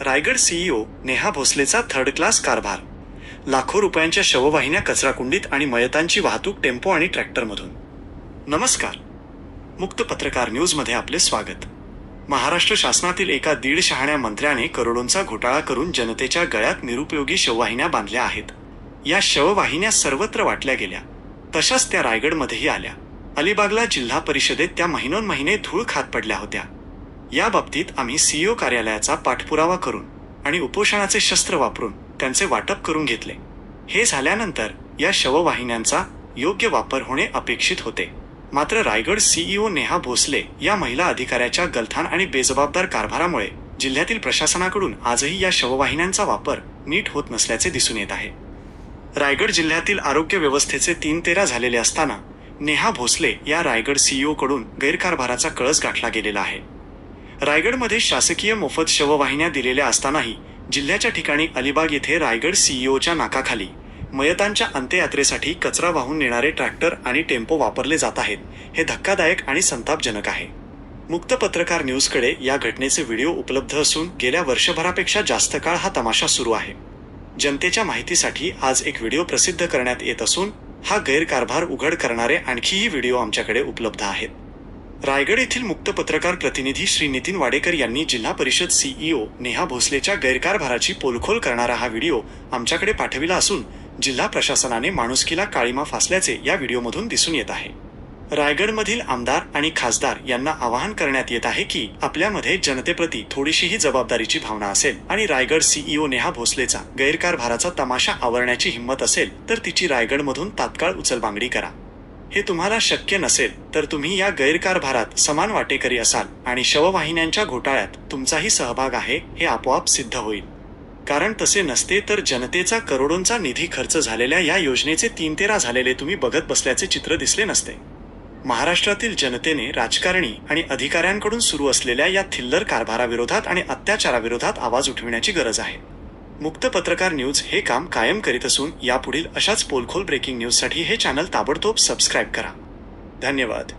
Raigad CEO Neha भोसलेचा third class कारभार. लाखो रुपयांच्या शववाहिन्या कचराकुंडीत आणि मयतांची वाहतूक टेम्पो आणि ट्रॅक्टरमधून. नमस्कार, मुक्त पत्रकार न्यूजमध्ये आपले स्वागत. महाराष्ट्र शासनातील एका दीड शहाण्या मंत्र्याने करोडोंचा घोटाळा करून जनतेच्या गळ्यात निरुपयोगी शववाहिन्या बांधल्या आहेत. या शववाहिन्या सर्वत्र वाटल्या गेल्या, तशाच त्या रायगडमध्येही आल्या. अलिबागला जिल्हा परिषदेत त्या महिनोन्महिने धूळ खात पडल्या होत्या. या बाबतीत आम्ही सीईओ कार्यालयाचा पाठपुरावा करून आणि उपोषणाचे शस्त्र वापरून त्यांचे वाटप करून घेतले. हे झाल्यानंतर या शववाहिन्यांचा योग्य वापर होणे अपेक्षित होते. मात्र रायगड सीईओ नेहा भोसले या महिला अधिकाऱ्याच्या गलथान आणि बेजबाबदार कारभारामुळे जिल्ह्यातील प्रशासनाकडून आजही या शववाहिन्यांचा वापर नीट होत नसल्याचे दिसून येत आहे. रायगड जिल्ह्यातील आरोग्य व्यवस्थेचे 3-13 झालेले असताना नेहा भोसले या रायगड सीईओ कडून गैरकारभाराचा कळस गाठला गेलेला आहे. रायगडमध्ये शासकीय मोफत शववाहिन्या दिलेल्या असतानाही जिल्ह्याच्या ठिकाणी अलिबाग येथे रायगड सीईओच्या नाकाखाली मयतांच्या अंत्ययात्रेसाठी कचरा वाहून नेणारे ट्रॅक्टर आणि टेम्पो वापरले जात आहेत. हे धक्कादायक आणि संतापजनक आहे. मुक्त पत्रकार न्यूजकडे या घटनेचे व्हिडिओ उपलब्ध असून गेल्या वर्षभरापेक्षा जास्त काळ हा तमाशा सुरू आहे. जनतेच्या माहितीसाठी आज एक व्हिडिओ प्रसिद्ध करण्यात येत असून हा गैरकारभार उघड करणारे आणखीही व्हिडिओ आमच्याकडे उपलब्ध आहेत. रायगड येथील मुक्त पत्रकार प्रतिनिधी श्री नितीन वाडेकर यांनी जिल्हा परिषद सीईओ नेहा भोसलेच्या गैरकारभाराची पोलखोल करणारा हा व्हिडिओ आमच्याकडे पाठविला असून जिल्हा प्रशासनाने माणुसकीला काळीमा फासल्याचे या व्हिडिओमधून दिसून येत आहे. रायगडमधील आमदार आणि खासदार यांना आवाहन करण्यात येत आहे की आपल्यामध्ये जनतेप्रती थोडीशीही जबाबदारीची भावना असेल आणि रायगड सीईओ नेहा भोसलेचा गैरकारभाराचा तमाशा आवरण्याची हिंमत असेल तर तिची रायगडमधून तात्काळ उचलबांगडी करा. हे तुम्हाला शक्य नसेल तर तुम्ही या गैरकारभारात समान वाटेकरी असाल आणि शववाहिन्यांच्या घोटाळ्यात तुमचाही सहभाग आहे हे आपोआप सिद्ध होईल. कारण तसे नसते तर जनतेचा करोडोंचा निधी खर्च झालेल्या या योजनेचे 3-13 झालेले तुम्ही बघत बसल्याचे चित्र दिसले नसते. महाराष्ट्रातील जनतेने राजकारणी आणि अधिकाऱ्यांकडून सुरू असलेल्या या थिल्लर कारभाराविरोधात आणि अत्याचाराविरोधात आवाज उठविण्याची गरज आहे. मुक्त पत्रकार न्यूज हे काम कायम करीत असून यापुढील अशाच पोलखोल ब्रेकिंग न्यूजसाठी हे चॅनल ताबडतोब सबस्क्राईब करा. धन्यवाद.